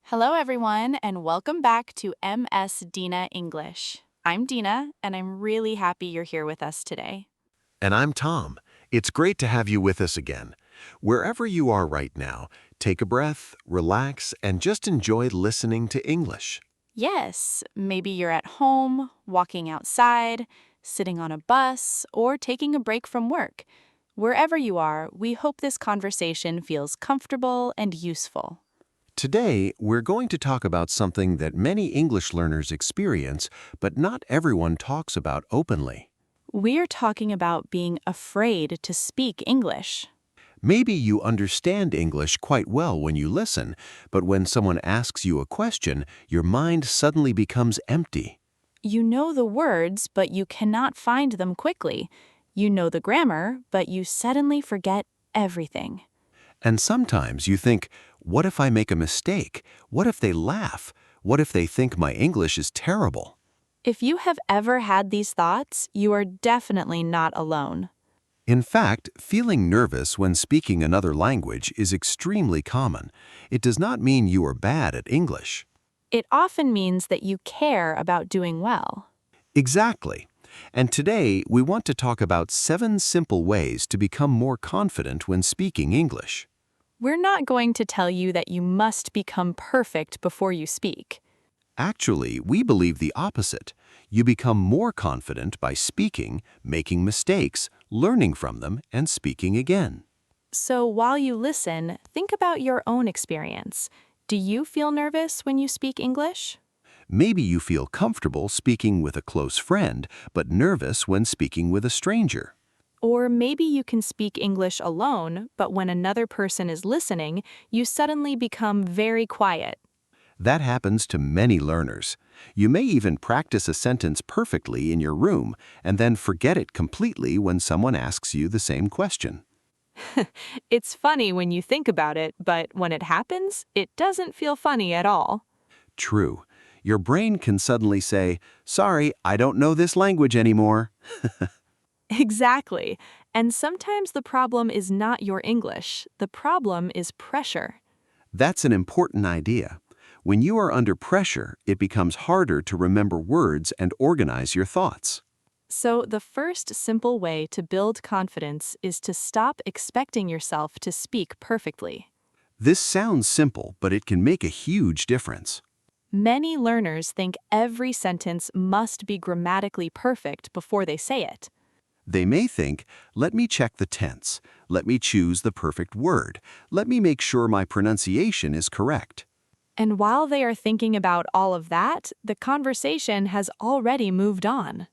Hello, everyone, and welcome back to MS Dina English. I'm Dina, and I'm really happy you're here with us today. And I'm Tom. It's great to have you with us again. Wherever you are right now, take a breath, relax, and just enjoy listening to English. Yes, maybe you're at home, walking outside, sitting on a bus, or taking a break from work. Wherever you are, we hope this conversation feels comfortable and useful. Today, we're going to talk about something that many English learners experience, but not everyone talks about openly. We're talking about being afraid to speak English. Maybe you understand English quite well when you listen, but when someone asks you a question, your mind suddenly becomes empty. You know the words, but you cannot find them quickly. You know the grammar, but you suddenly forget everything. And sometimes you think, what if I make a mistake? What if they laugh? What if they think my English is terrible? If you have ever had these thoughts, you are definitely not alone. In fact, feeling nervous when speaking another language is extremely common. It does not mean you are bad at English. It often means that you care about doing well. Exactly. And today, we want to talk about 7 simple ways to become more confident when speaking English. We're not going to tell you that you must become perfect before you speak. Actually, we believe the opposite. You become more confident by speaking, making mistakes, learning from them, and speaking again. So while you listen, think about your own experience. Do you feel nervous when you speak English? Maybe you feel comfortable speaking with a close friend, but nervous when speaking with a stranger. Or maybe you can speak English alone, but when another person is listening, you suddenly become very quiet. That happens to many learners. You may even practice a sentence perfectly in your room and then forget it completely when someone asks you the same question. It's funny when you think about it, but when it happens, it doesn't feel funny at all. True. Your brain can suddenly say, "Sorry, I don't know this language anymore." Exactly. And sometimes the problem is not your English. The problem is pressure. That's an important idea. When you are under pressure, it becomes harder to remember words and organize your thoughts. So, the first simple way to build confidence is to stop expecting yourself to speak perfectly. This sounds simple, but it can make a huge difference. Many learners think every sentence must be grammatically perfect before they say it. They may think, let me check the tense, let me choose the perfect word, let me make sure my pronunciation is correct. And while they are thinking about all of that, the conversation has already moved on.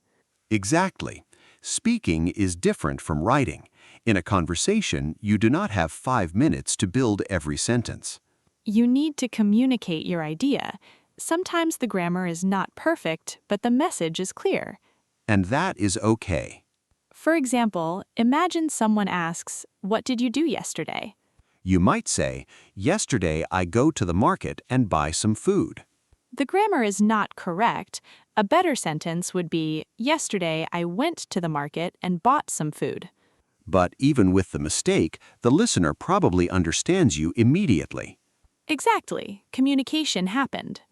Exactly. Speaking is different from writing. In a conversation, you do not have 5 minutes to build every sentence. You need to communicate your idea. Sometimes the grammar is not perfect, but the message is clear. And that is okay. For example, imagine someone asks, "What did you do yesterday?" You might say, yesterday I go to the market and buy some food. The grammar is not correct. A better sentence would be, "Yesterday I went to the market and bought some food." But even with the mistake, the listener probably understands you immediately. Exactly. Communication happened.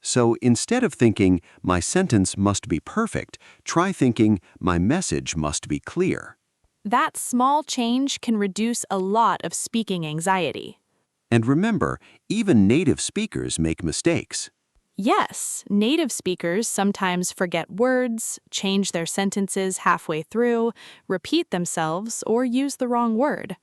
So instead of thinking, my sentence must be perfect, try thinking, my message must be clear. That small change can reduce a lot of speaking anxiety. And remember, even native speakers make mistakes. Yes, native speakers sometimes forget words, change their sentences halfway through, repeat themselves, or use the wrong word.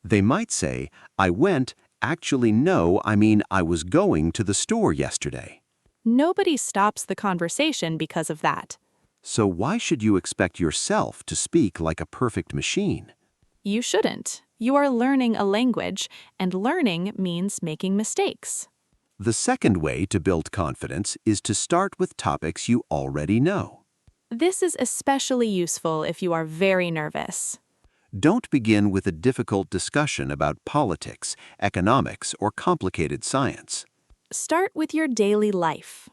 They might say, I went, actually no, I mean I was going to the store yesterday. Nobody stops the conversation because of that. So why should you expect yourself to speak like a perfect machine? You shouldn't. You are learning a language, and learning means making mistakes. The second way to build confidence is to start with topics you already know. This is especially useful if you are very nervous. Don't begin with a difficult discussion about politics, economics, or complicated science. Start with your daily life.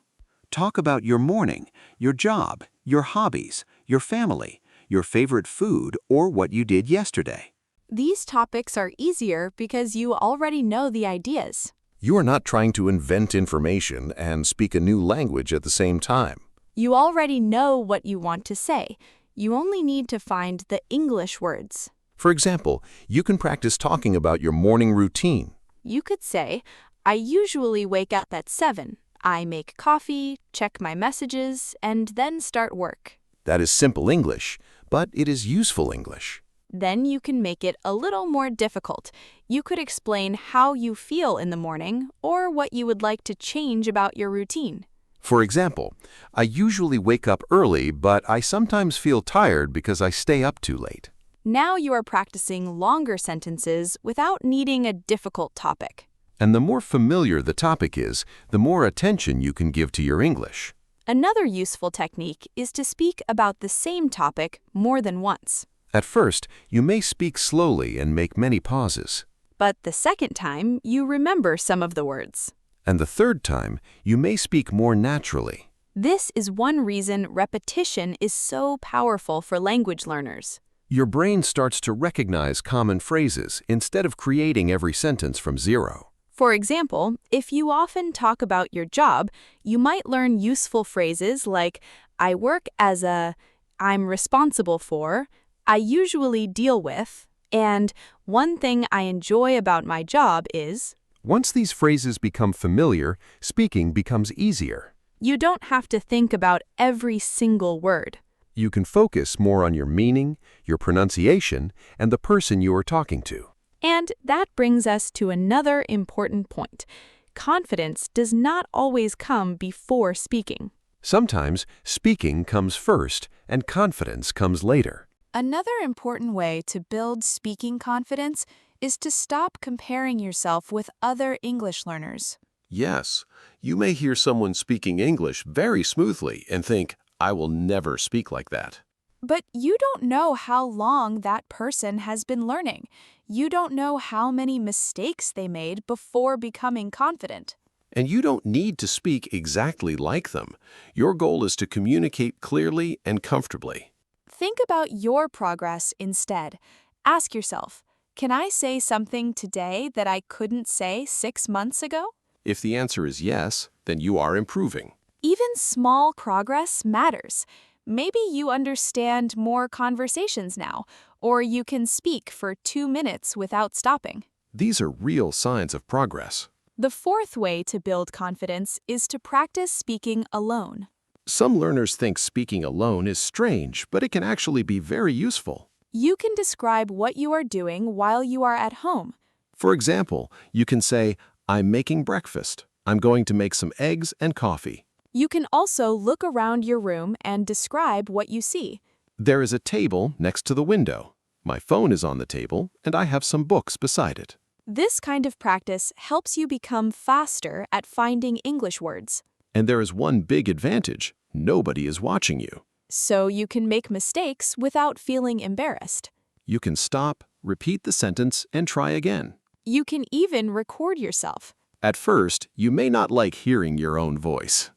Talk about your morning, your job, your hobbies, your family, your favorite food, or what you did yesterday. These topics are easier because you already know the ideas. You are not trying to invent information and speak a new language at the same time. You already know what you want to say. You only need to find the English words. For example, you can practice talking about your morning routine. You could say, I usually wake up at 7. I make coffee, check my messages, and then start work. That is simple English, but it is useful English. Then you can make it a little more difficult. You could explain how you feel in the morning or what you would like to change about your routine. For example, I usually wake up early, but I sometimes feel tired because I stay up too late. Now you are practicing longer sentences without needing a difficult topic. And the more familiar the topic is, the more attention you can give to your English. Another useful technique is to speak about the same topic more than once. At first, you may speak slowly and make many pauses. But the second time, you remember some of the words. And the third time, you may speak more naturally. This is one reason repetition is so powerful for language learners. Your brain starts to recognize common phrases instead of creating every sentence from zero. For example, if you often talk about your job, you might learn useful phrases like, I work as a, I'm responsible for, I usually deal with, and one thing I enjoy about my job is. Once these phrases become familiar, speaking becomes easier. You don't have to think about every single word. You can focus more on your meaning, your pronunciation, and the person you are talking to. And that brings us to another important point. Confidence does not always come before speaking. Sometimes speaking comes first and confidence comes later. Another important way to build speaking confidence is to stop comparing yourself with other English learners. Yes, you may hear someone speaking English very smoothly and think, I will never speak like that. But you don't know how long that person has been learning. You don't know how many mistakes they made before becoming confident. And you don't need to speak exactly like them. Your goal is to communicate clearly and comfortably. Think about your progress instead. Ask yourself, can I say something today that I couldn't say 6 months ago? If the answer is yes, then you are improving. Even small progress matters. Maybe you understand more conversations now, or you can speak for 2 minutes without stopping. These are real signs of progress. The fourth way to build confidence is to practice speaking alone. Some learners think speaking alone is strange, but it can actually be very useful. You can describe what you are doing while you are at home. For example, you can say, I'm making breakfast. I'm going to make some eggs and coffee. You can also look around your room and describe what you see. There is a table next to the window. My phone is on the table, and I have some books beside it. This kind of practice helps you become faster at finding English words. And there is one big advantage. Nobody is watching you. So you can make mistakes without feeling embarrassed. You can stop, repeat the sentence, and try again. You can even record yourself. At first, you may not like hearing your own voice.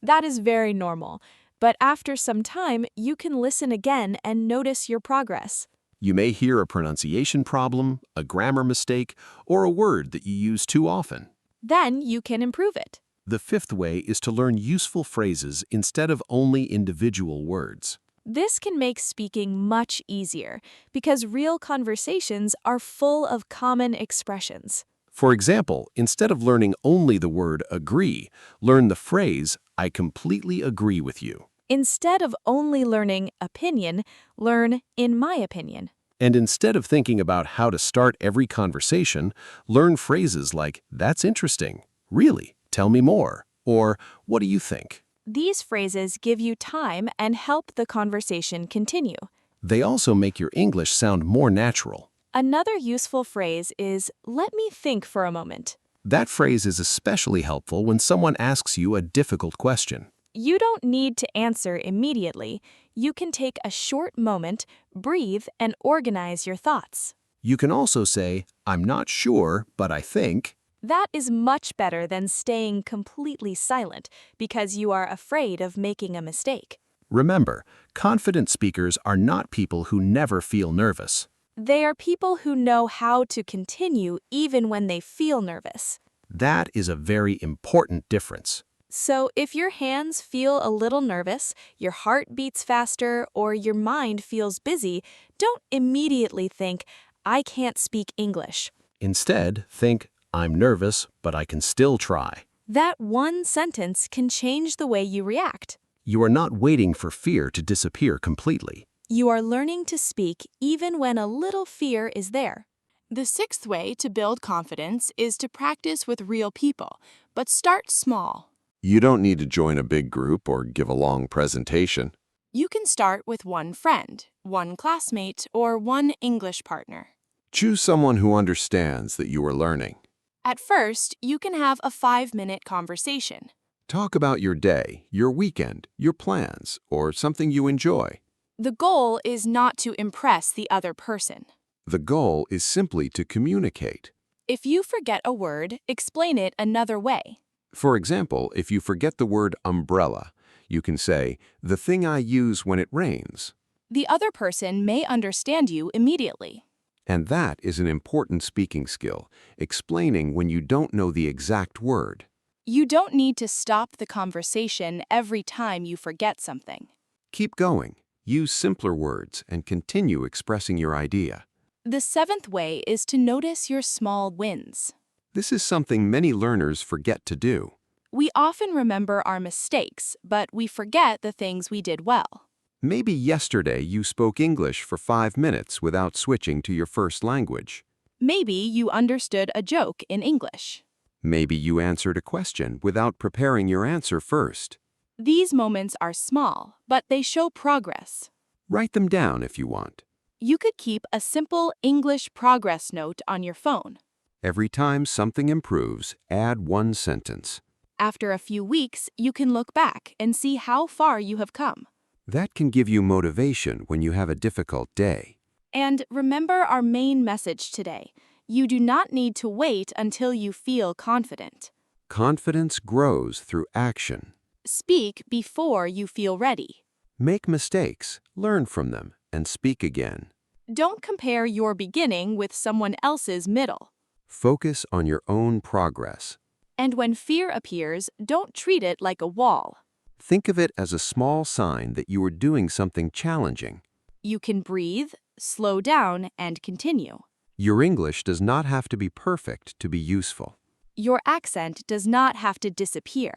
That is very normal. But after some time, you can listen again and notice your progress. You may hear a pronunciation problem, a grammar mistake, or a word that you use too often. Then you can improve it. The fifth way is to learn useful phrases instead of only individual words. This can make speaking much easier because real conversations are full of common expressions. For example, instead of learning only the word agree, learn the phrase, I completely agree with you. Instead of only learning opinion, learn in my opinion. And instead of thinking about how to start every conversation, learn phrases like, that's interesting, really, tell me more, or what do you think? These phrases give you time and help the conversation continue. They also make your English sound more natural. Another useful phrase is, let me think for a moment. That phrase is especially helpful when someone asks you a difficult question. You don't need to answer immediately. You can take a short moment, breathe, and organize your thoughts. You can also say, I'm not sure, but I think. That is much better than staying completely silent because you are afraid of making a mistake. Remember, confident speakers are not people who never feel nervous. They are people who know how to continue even when they feel nervous. That is a very important difference. So, if your hands feel a little nervous, your heart beats faster, or your mind feels busy, don't immediately think, I can't speak English. Instead, think, I'm nervous, but I can still try. That one sentence can change the way you react. You are not waiting for fear to disappear completely. You are learning to speak even when a little fear is there. The sixth way to build confidence is to practice with real people, but start small. You don't need to join a big group or give a long presentation. You can start with one friend, one classmate, or one English partner. Choose someone who understands that you are learning. At first, you can have a 5-minute conversation. Talk about your day, your weekend, your plans, or something you enjoy. The goal is not to impress the other person. The goal is simply to communicate. If you forget a word, explain it another way. For example, if you forget the word umbrella, you can say, the thing I use when it rains. The other person may understand you immediately. And that is an important speaking skill, explaining when you don't know the exact word. You don't need to stop the conversation every time you forget something. Keep going. Use simpler words and continue expressing your idea. The seventh way is to notice your small wins. This is something many learners forget to do. We often remember our mistakes, but we forget the things we did well. Maybe yesterday you spoke English for 5 minutes without switching to your first language. Maybe you understood a joke in English. Maybe you answered a question without preparing your answer first. These moments are small, but they show progress. Write them down if you want. You could keep a simple English progress note on your phone. Every time something improves, add one sentence. After a few weeks, you can look back and see how far you have come. That can give you motivation when you have a difficult day. And remember our main message today. You do not need to wait until you feel confident. Confidence grows through action. Speak before you feel ready. Make mistakes, learn from them, and speak again. Don't compare your beginning with someone else's middle. Focus on your own progress. And when fear appears, don't treat it like a wall. Think of it as a small sign that you are doing something challenging. You can breathe, slow down, and continue. Your English does not have to be perfect to be useful. Your accent does not have to disappear.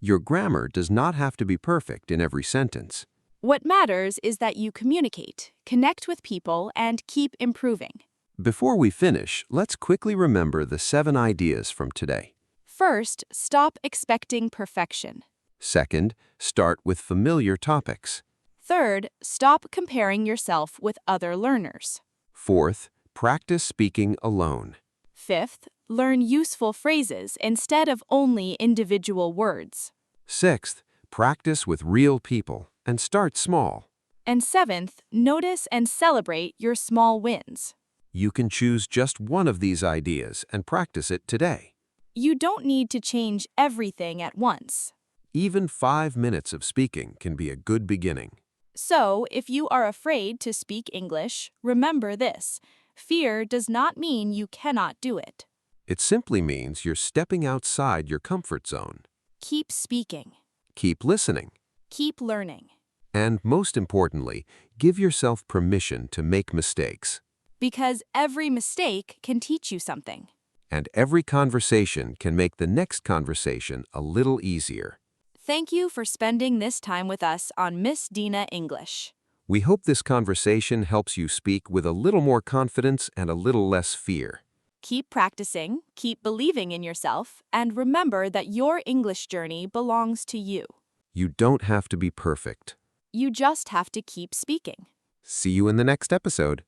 Your grammar does not have to be perfect in every sentence. What matters is that you communicate, connect with people, and keep improving. Before we finish, let's quickly remember the 7 ideas from today. First, stop expecting perfection. Second, start with familiar topics. Third, stop comparing yourself with other learners. Fourth, practice speaking alone. Fifth, learn useful phrases instead of only individual words. Sixth, practice with real people and start small. And seventh, notice and celebrate your small wins. You can choose just one of these ideas and practice it today. You don't need to change everything at once. Even 5 minutes of speaking can be a good beginning. So, if you are afraid to speak English, remember this. Fear does not mean you cannot do it. It simply means you're stepping outside your comfort zone. Keep speaking. Keep listening. Keep learning. And most importantly, give yourself permission to make mistakes. Because every mistake can teach you something. And every conversation can make the next conversation a little easier. Thank you for spending this time with us on Miss Dina English. We hope this conversation helps you speak with a little more confidence and a little less fear. Keep practicing, keep believing in yourself, and remember that your English journey belongs to you. You don't have to be perfect. You just have to keep speaking. See you in the next episode.